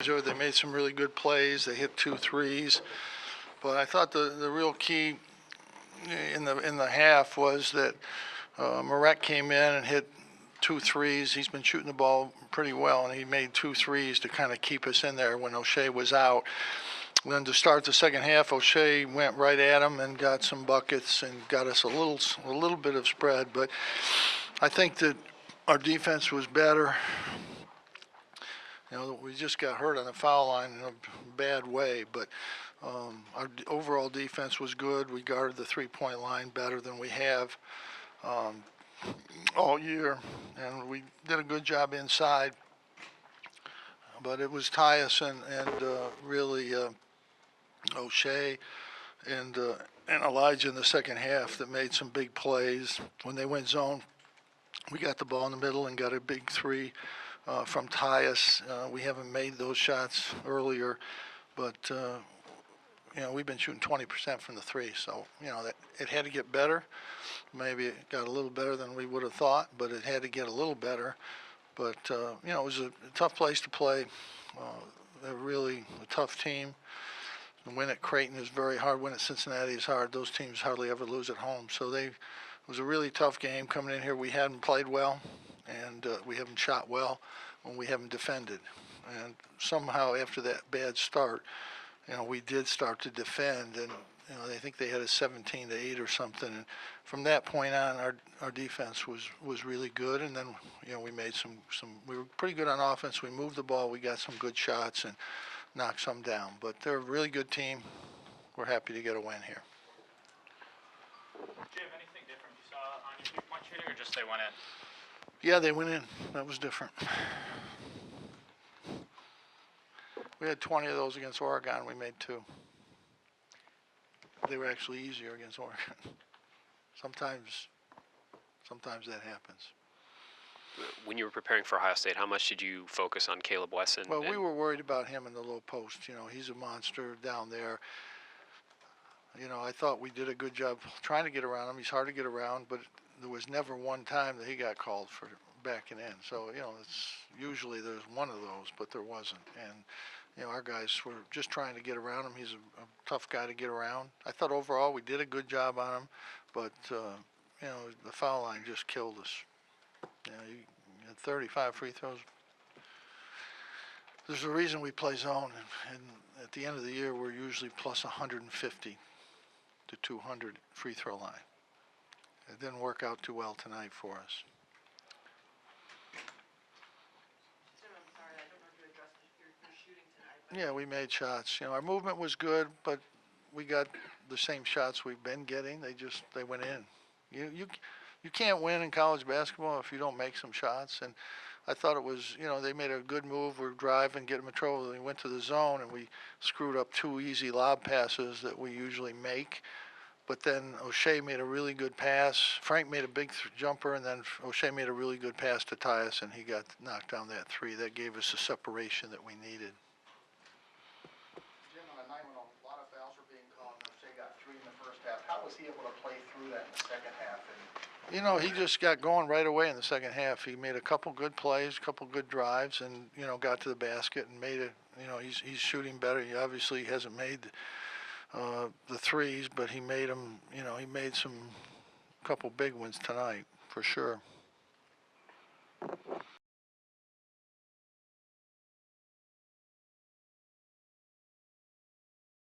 They made some really good plays. They hit 2 threes. But I thought the real key in the half was that Marek came in and hit 2 threes. He's been shooting the ball pretty well, and he made 2 threes to kind of keep us in there when O'Shea was out. Then to start the second half, O'Shea went right at him and got some buckets and got us a little bit of spread. But I think that our defense was better. We just got hurt on the foul line in a bad way, but our overall defense was good. We guarded the three-point line better than we have all year, and we did a good job inside. But it was Tyus and really O'Shea and Elijah in the second half that made some big plays. When they went zone, we got the ball in the middle and got a big three from Tyus. We haven't made those shots earlier, but we've been shooting 20% from the three, so that it had to get better. Maybe it got a little better than we would have thought, but it had to get a little better. But it was a tough place to play. They're really a tough team. The win at Creighton is very hard. Win at Cincinnati is hard. Those teams hardly ever lose at home. So it was a really tough game coming in here. We hadn't played well, and we haven't shot well when we haven't defended. And somehow after that bad start, we did start to defend, and I think they had a 17-8 or something. And from that point on, our defense was really good. And then we made some. We were pretty good on offense. We moved the ball. We got some good shots and knocked some down. But they're a really good team. We're happy to get a win here. Jim, anything different you saw on your three-point shooting, or just they went in? Yeah, they went in. That was different. We had 20 of those against Oregon. We made 2. They were actually easier against Oregon. Sometimes that happens. When you were preparing for Ohio State, how much did you focus on Caleb Wesson? Well, we were worried about him in the low post. He's a monster down there. I thought we did a good job trying to get around him. He's hard to get around, but there was never one time that he got called for backing in. So, it's usually there's one of those, but there wasn't. And our guys were just trying to get around him. He's a tough guy to get around. I thought overall we did a good job on him, but the foul line just killed us. You had 35 free throws. There's a reason we play zone, and at the end of the year we're usually plus 150 to 200 free throw line. It didn't work out too well tonight for us. Yeah, we made shots. Our movement was good, but we got the same shots we've been getting. They went in. You can't win in college basketball if you don't make some shots. And I thought it was, they made a good move. We're driving, get them in trouble. We went to the zone and we screwed up 2 easy lob passes that we usually make. But then O'Shea made a really good pass. Frank made a big jumper, and then O'Shea made a really good pass to Tyus, and he got knocked down that 3. That gave us the separation that we needed. How was he able to play through that in the second half? He just got going right away in the second half. He made a couple good plays, a couple good drives, and got to the basket and made it. He's shooting better. He obviously hasn't made the threes, but he made them. He made some couple big ones tonight for sure.